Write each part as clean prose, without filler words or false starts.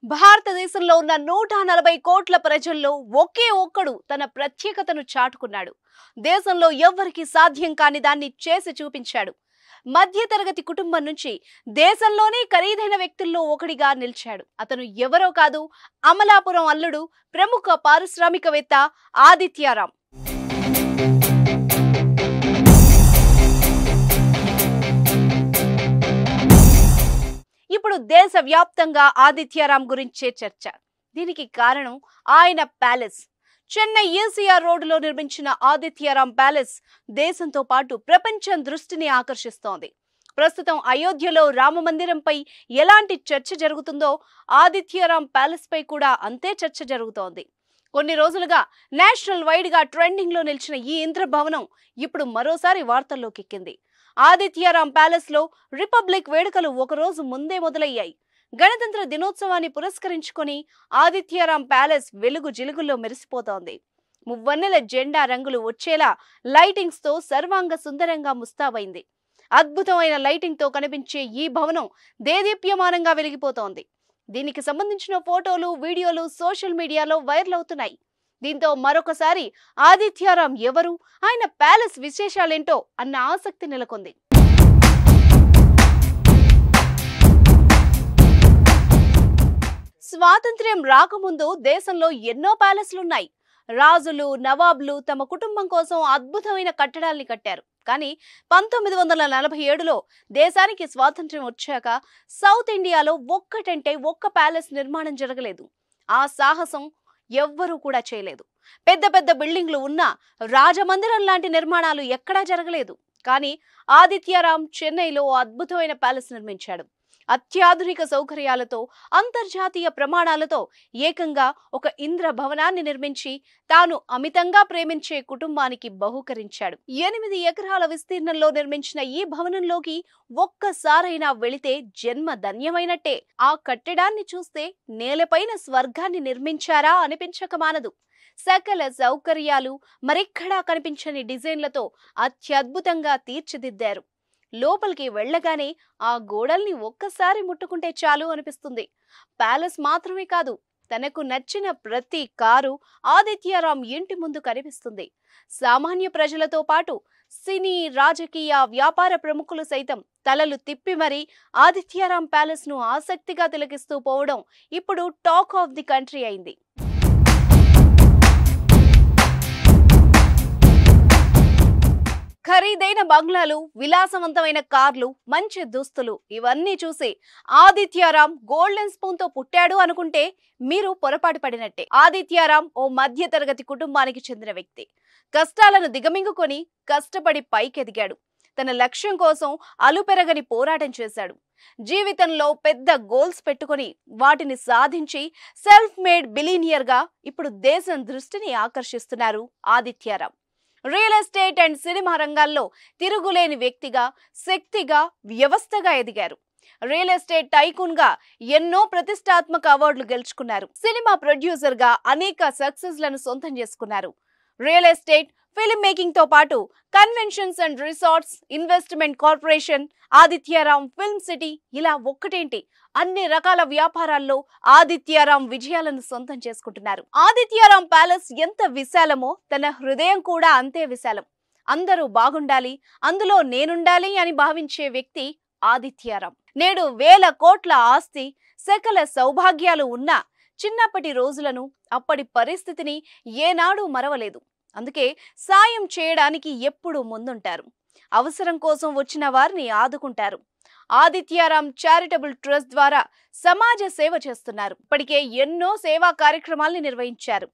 భారతదేశంలో ఉన్న 140 కోట్ల ప్రజల్లో ఒకే ఒక్కడు తన ప్రత్యేకతను చాటుకున్నాడు. దేశంలో ఎవ్వరికీ సాధ్యం కాని దాన్ని చేసి చూపించాడు. మధ్యతరగతి కుటుంబం నుంచి దేశంలోనే ఖరీదైన వ్యక్తుల్లో ఒకడిగా నిలిచాడు. అతను ఎవరో కాదు, అమలాపురం అల్లుడు, ప్రముఖ పారిశ్రామికవేత్త ఆదిత్యారాం. ఇప్పుడు దేశవ్యాప్తంగా ఆదిత్యారాం గురించే చర్చ. దీనికి కారణం ఆయన ప్యాలెస్. చెన్నై ఈసీఆర్ రోడ్డులో నిర్మించిన ఆదిత్యారాం ప్యాలెస్ దేశంతో పాటు ప్రపంచం దృష్టిని ఆకర్షిస్తోంది. ప్రస్తుతం అయోధ్యలో రామమందిరంపై ఎలాంటి చర్చ జరుగుతుందో ఆదిత్యారాం ప్యాలెస్ పై కూడా అంతే చర్చ జరుగుతోంది. కొన్ని రోజులుగా నేషనల్ వైడ్ గా ట్రెండింగ్ లో నిలిచిన ఈ ఇంద్రభవనం ఇప్పుడు మరోసారి వార్తల్లోకి ఎక్కింది. ఆదిత్యారాం ప్యాలెస్ లో రిపబ్లిక్ వేడుకలు ఒకరోజు ముందే మొదలయ్యాయి. గణతంత్ర దినోత్సవాన్ని పురస్కరించుకొని ఆదిత్యారాం ప్యాలెస్ వెలుగు జిలుగుల్లో మెరిసిపోతోంది. మువ్వన్నెల జెండా రంగులు వచ్చేలా లైటింగ్స్ తో సర్వాంగ సుందరంగా ముస్తాబైంది. అద్భుతమైన లైటింగ్ తో కనిపించే ఈ భవనం దేదీప్యమానంగా వెలిగిపోతోంది. దీనికి సంబంధించిన ఫోటోలు, వీడియోలు సోషల్ మీడియాలో వైరల్ అవుతున్నాయి. దీంతో మరొకసారి ఆదిత్యారాం ఎవరు, ఆయన ప్యాలెస్ విశేషాలేంటో అన్న ఆసక్తి నెలకొంది. స్వాతంత్ర్యం రాకముందు దేశంలో ఎన్నో ప్యాలెస్లున్నాయి. రాజులు, నవాబులు తమ కుటుంబం కోసం అద్భుతమైన కట్టడాల్ని కట్టారు. కానీ 1947లో దేశానికి స్వాతంత్ర్యం వచ్చాక సౌత్ ఇండియాలో ఒక్కటంటే ఒక్క ప్యాలెస్ నిర్మాణం జరగలేదు. ఆ సాహసం ఎవ్వరూ కూడా చేయలేదు. పెద్ద పెద్ద బిల్డింగ్లు ఉన్నా రాజమందిరం లాంటి నిర్మాణాలు ఎక్కడా జరగలేదు. కానీ ఆదిత్యారాం చెన్నైలో అద్భుతమైన ప్యాలెస్ నిర్మించాడు. అత్యాధునిక సౌకర్యాలతో, అంతర్జాతీయ ప్రమాణాలతో ఏకంగా ఒక ఇంద్ర భవనాన్ని నిర్మించి తాను అమితంగా ప్రేమించే కుటుంబానికి బహూకరించాడు. 8 ఎకరాల విస్తీర్ణంలో నిర్మించిన ఈ భవనంలోకి ఒక్కసారైనా వెళితే జన్మ ధన్యమైనట్టే. ఆ కట్టడాన్ని చూస్తే నేలపైన స్వర్గాన్ని నిర్మించారా అనిపించక మానదు. సకల సౌకర్యాలు మరెక్కడా కనిపించని డిజైన్లతో అత్యద్భుతంగా తీర్చిదిద్దారు. లోపలికి వెళ్లగానే ఆ గోడల్ని ఒక్కసారి ముట్టుకుంటే చాలు అనిపిస్తుంది. ప్యాలెస్ మాత్రమే కాదు, తనకు నచ్చిన ప్రతి కారు ఆదిత్యారాం ఇంటి ముందు కనిపిస్తుంది. సామాన్య ప్రజలతో పాటు సినీ, రాజకీయ, వ్యాపార ప్రముఖులు సైతం తలలు తిప్పి మరీ ఆదిత్యారాం ప్యాలెస్ ను ఆసక్తిగా తిలకిస్తూ పోవడం ఇప్పుడు టాక్ ఆఫ్ ది కంట్రీ అయింది. ఖరీదైన బంగ్లాలు, విలాసవంతమైన కార్లు, మంచి దుస్తులు ఇవన్నీ చూసి ఆదిత్యారాం గోల్డెన్ స్పూన్ తో పుట్టాడు అనుకుంటే మీరు పొరపాటు పడినట్టే. ఆదిత్యారాం ఓ మధ్యతరగతి కుటుంబానికి చెందిన వ్యక్తి. కష్టాలను దిగమింగుకొని కష్టపడి పైకెదిగాడు. తన లక్ష్యం కోసం అలుపెరగని పోరాటం చేశాడు. జీవితంలో పెద్ద గోల్స్ పెట్టుకొని వాటిని సాధించి సెల్ఫ్ మేడ్ బిలీనియర్ గా ఇప్పుడు దేశం దృష్టిని ఆకర్షిస్తున్నారు Adityaram. Real estate and cinema రంగాల్లో తిరుగులేని వ్యక్తిగా, శక్తిగా, వ్యవస్థగా ఎదిగారు. రియల్ ఎస్టేట్ టైకూన్ గా ఎన్నో ప్రతిష్టాత్మక అవార్డులు గెలుచుకున్నారు. సినిమా ప్రొడ్యూసర్ గా అనేక సక్సెస్ లను సొంతం చేసుకున్నారు. రియల్ ఎస్టేట్, ఫిల్మ్ మేకింగ్ తో పాటు conventions and resorts, investment corporation, Adityaram film city ఇలా ఒక్కటేంటి అన్ని రకాల వ్యాపారాల్లో ఆదిత్యారాం విజయాలను సొంతం చేసుకుంటున్నారు. ఆదిత్యారాం ప్యాలెస్ ఎంత విశాలమో తన హృదయం కూడా అంతే విశాలం. అందరూ బాగుండాలి, అందులో నేనుండాలి అని భావించే వ్యక్తి ఆదిత్యారాం. నేడు వేల కోట్ల ఆస్తి, సకల సౌభాగ్యాలు ఉన్నా చిన్నప్పటి రోజులను, అప్పటి పరిస్థితిని ఏనాడు మరవలేదు. అందుకే సాయం చేయడానికి ఎప్పుడూ ముందుంటారు. అవసరం కోసం వచ్చిన వారిని ఆదుకుంటారు. ఆదిత్యారాం చారిటబుల్ ట్రస్ట్ ద్వారా సమాజ సేవ చేస్తున్నారు. ఇప్పటికే ఎన్నో సేవా కార్యక్రమాల్ని నిర్వహించారు.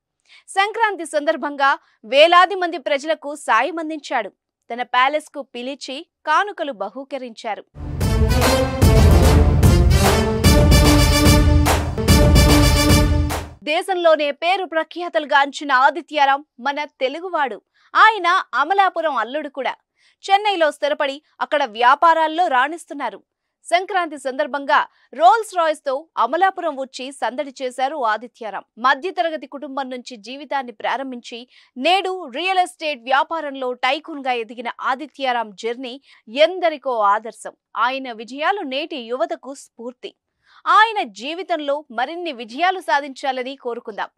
సంక్రాంతి సందర్భంగా వేలాది మంది ప్రజలకు సాయం అందించాడు. తన ప్యాలెస్ కు పిలిచి కానుకలు బహూకరించారు. దేశంలోనే పేరు ప్రఖ్యాతలు గాంచిన ఆదిత్యారాం మన తెలుగువాడు. ఆయన అమలాపురం అల్లుడు కూడా. చెన్నైలో స్థిరపడి అక్కడ వ్యాపారాల్లో రాణిస్తున్నారు. సంక్రాంతి సందర్భంగా రోల్స్ రాయ్స్ తో అమలాపురం వచ్చి సందడి చేశారు ఆదిత్యారాం. మధ్యతరగతి కుటుంబం నుంచి జీవితాన్ని ప్రారంభించి నేడు రియల్ ఎస్టేట్ వ్యాపారంలో టైకూన్ గా ఎదిగిన ఆదిత్యారాం జర్నీ ఎందరికో ఆదర్శం. ఆయన విజయాలు నేటి యువతకు స్ఫూర్తి. ఆయన జీవితంలో మరిన్ని విజయాలు సాధించాలని కోరుకుందాం.